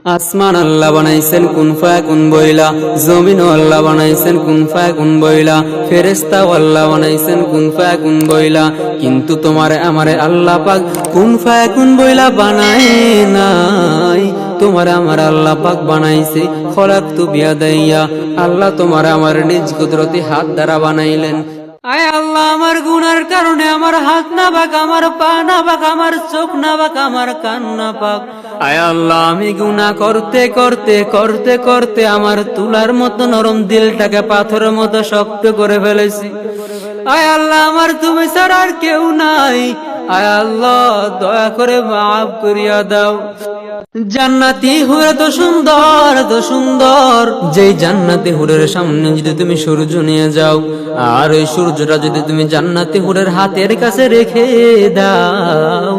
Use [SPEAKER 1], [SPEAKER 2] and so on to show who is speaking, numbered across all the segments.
[SPEAKER 1] আসমান আল্লাহ বানাইছেন কুন ফায়াকুন বইলা, জমিন আল্লাহ বানাইছেন কুন ফায়াকুন বইলা, ফেরেশতা আল্লাহ বানাইছেন কুন ফায়াকুন বইলা। কিন্তু তোমারে আমারে আল্লাহ পাক কুন ফায়াকুন বইলা বানায় নাই, তোমারে আমার আল্লাহ পাক বানাইছে খলাকতু বিয়াদাইয়া। আল্লাহ তোমারে আমার নিজ কুদরতি হাত দ্বারা বানাইলেন। আয় আল্লাহ, আমার গুনার কারণে আমার হাত না পাক, আমার পা না পাক, আমার চোখ না পাক, আমার কান না পাক। আয় আল্লাহ, আমি গুনাহ করতে করতে করতে করতে আমার তুলার মতো নরম দিলটাকে পাথরের মতো শক্ত করে ফেলেছি। আয় আল্লাহ, আমার তুমি ছাড়া আর কেউ নাই। আয় আল্লাহ, দয়া করে মাফ করিয়া দাও। জান্নাতি হুরে তো সুন্দর, তো সুন্দর, যেই জান্নাতি হুরের সামনে যদি তুমি সূর্য নিয়ে যাও, আর ওই সূর্যটা যদি তুমি জান্নাতি হুরের হাতের কাছে রেখে দাও,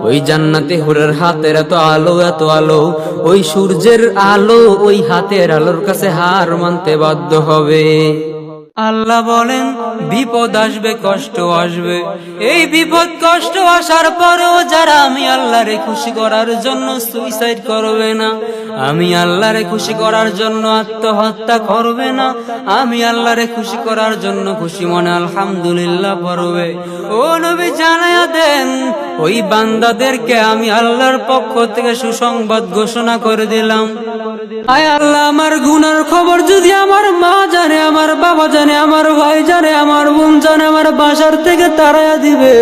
[SPEAKER 1] ওই জান্নাতি হুরের হাতের এত আলো, এত আলো, ওই সূর্যের আলো ওই হাতের আলোর কাছে হার মানতে বাধ্য হবে। আল্লাহ বলেন, বিপদ আসবে, কষ্ট আসবে। এই বিপদ কষ্ট আসার পরেও যারা আমি আল্লাহরে খুশি করার জন্য সুইসাইড করবে না, আমি আল্লাহরে খুশি করার জন্য আত্মহত্যা করবে না, আমি আল্লাহরে খুশি করার জন্য খুশি মনে আলহামদুলিল্লাহ পড়বে, ও নবী জানায়া দেন ওই বান্দাদেরকে আমি আল্লাহর পক্ষ থেকে সুসংবাদ ঘোষণা করে দিলাম। আয় আল্লাহ, আমার গুনার খবর যদি আমার মা জানে, আমার বাবা জানে, আমার ভাই জানে, আমার বোন জানে, আমার বাসার থেকে তাড়াইয়া দিবে।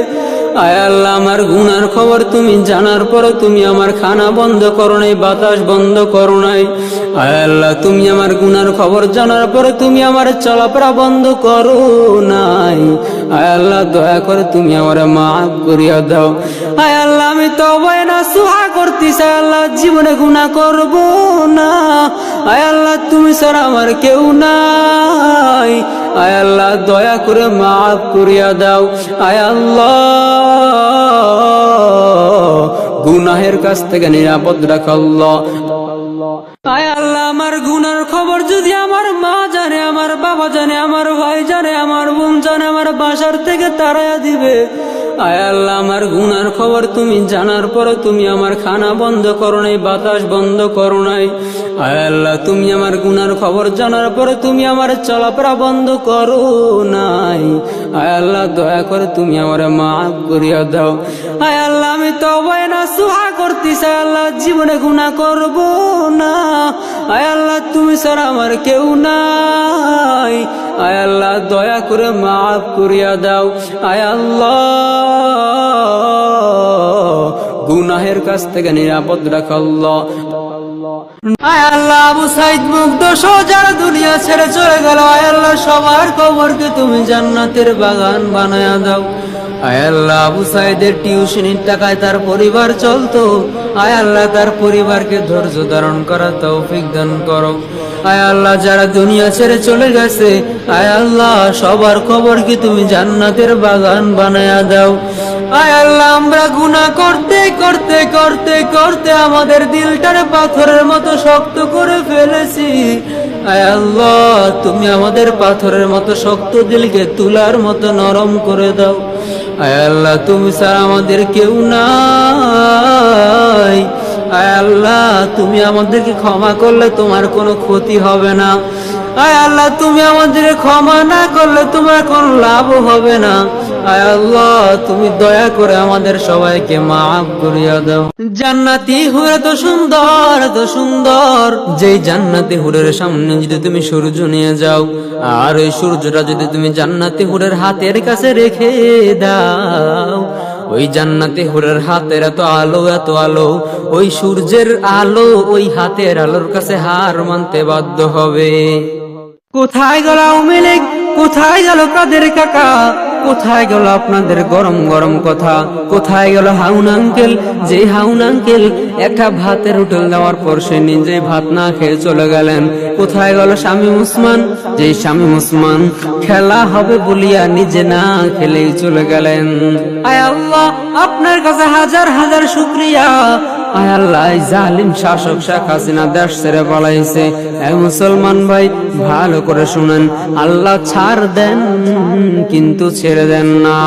[SPEAKER 1] আয় আল্লাহ, আমার গুনার খবর তুমি জানার পরে তুমি আমার খানা বন্ধ করো নাই, বাতাস বন্ধ করো নাই। আয় আল্লাহ, তুমি আমার গুনার খবর জানার পরে তুমি আমার চলাফেরা বন্ধ করো নাই। আয় আল্লাহ, দয়া করে তুমি আমার মাফ করিয়া দাও। আয় আল্লাহ, আমি তওবা নাসুহা করতেছি, আল্লাহ জীবনে গুনাহ করব না। আয় আল্লাহ, তুমি ছাড়া আমার কেউ নাই। আয় আল্লাহ, দয়া করে মাফ করিয়া দাও। আয় আল্লাহ, গুনাহের কাছ থেকে নিরাপদ রাখ আল্লাহ। আয় আল্লাহ, আমার গুনার খবর যদি আমার মা জানে, আমার বাবা জানে, আমার ভাই জানে, আমার বোন জানে, আমার বাসার থেকে তাড়াইয়া দিবে। আয় আল্লাহ, আমার গুনার খবর তুমি জানার পরে তুমি আমার খানা বন্ধ করো নাই, বাতাস বন্ধ করো নাই। আয় আল্লাহ, তুমি আমার গুনার খবর জানার পরে তুমি আমার চলাফেরা বন্ধ করো নাই। আয় আল্লাহ, দয়া করে তুমি আমার মাফ করিয়া দাও। আয় আল্লাহ, আমি তওবা নাসুহা করতেছি, আল্লাহ জীবনে গুনাহ করব না। আয় আল্লাহ, তুমি ছাড়া আমার কেউ নাই। আয় আল্লাহ, দয়া করে মাফ করিয়া দাও। আয় আল্লাহ, গুনাহের কাছ থেকে নিরাপদ রাখ আল্লাহ। আয় আল্লাহ, আবু সাইদ মুগ্ধ সহ যারা দুনিয়া ছেড়ে চলে গেল, আয় আল্লাহ সবার কবরকে তুমি জান্নাতের বাগান বানায়া দাও। আয় আল্লাহ, আবু সাইদের টিউশনির টাকায় তার পরিবার চলতো, আয় আল্লাহ তার পরিবারকে ধৈর্য ধারণ করার তৌফিক দান করো। আয় আল্লাহ, যারা দুনিয়া ছেড়ে চলে গেছে, আয় আল্লাহ সবার কবরকে তুমি জান্নাতের বাগান বানায়া দাও। আয় আল্লাহ, আমরা গুনাহ করতে করতে করতে করতে আমাদের দিলটারে পাথরের মতো শক্ত করে ফেলেছি। আয় আল্লাহ, তুমি আমাদের পাথরের মতো শক্ত দিলকে তুলার মতো নরম করে দাও। আয় আল্লাহ, তুমি ছাড়া আমাদের কেউ নাই। আয় আল্লাহ, তুমি আমাদেরকে ক্ষমা করলে তোমার কোনো ক্ষতি হবে না। আয় আল্লাহ, তুমি আমাদের ক্ষমা না করলে তোমার কোনো লাভ হবে না। আয় আল্লাহ, তুমি দয়া করে আমাদের সবাইকে মাফ করিয়া দাও। জান্নাতি হুরে তো সুন্দর, তো সুন্দর, যেই জান্নাতি হুরের সামনে যদি তুমি সূর্য নিয়ে যাও, আর ওই সূর্যটা যদি তুমি জান্নাতি হুরের হাতের কাছে রেখে দাও, ওই জান্নাতি হুরের হাতের এত আলো, এত আলো, ওই সূর্যের আলো ওই হাতের আলোর কাছে হার মানতে বাধ্য হবে। কোথায় গেল আওয়ামী লীগ, কোথায় গেল কাদের কাকা, কোথায় গেল আপনাদের গরম গরম কথা, কোথায় গেল হাউন আঙ্কেল, যে হাউন আঙ্কেল একটা ভাতের হোটেল দেওয়ার পর সে নিজে ভাত না খেয়ে চলে গেলেন। কোথায় গেল শামীম ওসমান, যে শামীম ওসমান খেলা হবে বলিয়া নিজে না খেলেই চলে গেলেন। আয় আল্লাহ, আপনার কাছে হাজার হাজার শুকরিয়া। আয় আল্লাহ, জালিম শাসক শেখ হাসিনা দেশ ছেড়ে পালাইছে। মুসলমান ভাই ভালো করে শুনেন, আল্লাহ ছাড় দেন কিন্তু ছেড়ে দেন না।